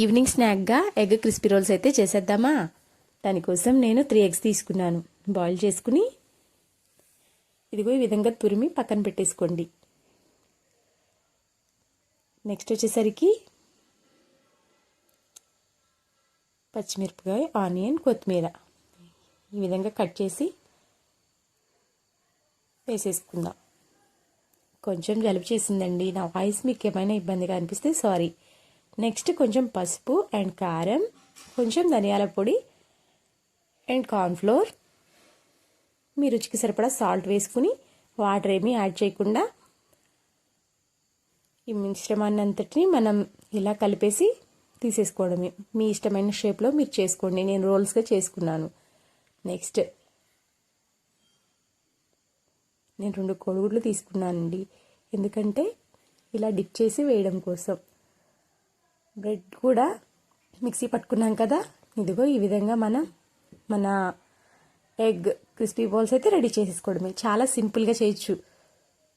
Evening స్నాక్గా egg crispy roles అయితే చేసేద్దామా? దానికోసం నేను 3 ఎగ్స్ తీసుకున్నాను. బాయిల్ చేసుకుని ఇదిగో ఈ విధంగా తురిమి పక్కన పెట్టేసుకోండి. నెక్స్ట్ వచ్చేసరికి పచ్చిమిరపకాయ, ఆనియన్, కొత్తిమీర ఈ విధంగా కట్ చేసి వేసేసుకుందాం. కొంచెం జలుబు చేసిందండి. నా వాయిస్ మీకు ఏమైనా ఇబ్బందిగా అనిపిస్తే సారీ. నెక్స్ట్ కొంచెం పసుపు అండ్ కారం, కొంచెం ధనియాల పొడి అండ్ కార్న్ఫ్లోర్, మీ రుచికి సరిపడా సాల్ట్ వేసుకుని వాటర్ ఏమీ యాడ్ చేయకుండా ఈ మిశ్రమాన్ని అంతటిని మనం ఇలా కలిపేసి తీసేసుకోవడమే. మీ ఇష్టమైన షేప్లో మీరు చేసుకోండి. నేను రోల్స్గా చేసుకున్నాను. నెక్స్ట్ నేను 2 కోడిగుడ్లు తీసుకున్నానండి. ఎందుకంటే ఇలా డిప్ చేసి వేయడం కోసం. బ్రెడ్ కూడా మిక్సీ పట్టుకున్నాం కదా, ఇదిగో ఈ విధంగా మన ఎగ్ క్రిస్పీ బాల్స్ అయితే రెడీ చేసేసుకోవడమే. చాలా సింపుల్గా చేయొచ్చు.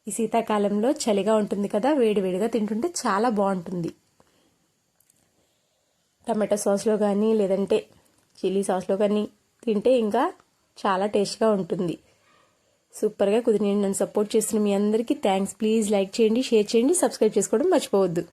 ఈ శీతాకాలంలో చలిగా ఉంటుంది కదా, వేడివేడిగా తింటుంటే చాలా బాగుంటుంది. టమాటో సాస్లో కానీ లేదంటే చిల్లీ సాస్లో కానీ తింటే ఇంకా చాలా టేస్ట్గా ఉంటుంది. సూపర్గా కుదిరి నన్ను సపోర్ట్ చేస్తున్న మీ అందరికీ థ్యాంక్స్. ప్లీజ్ లైక్ చేయండి, షేర్ చేయండి, సబ్స్క్రైబ్ చేసుకోవడం మర్చిపోవద్దు.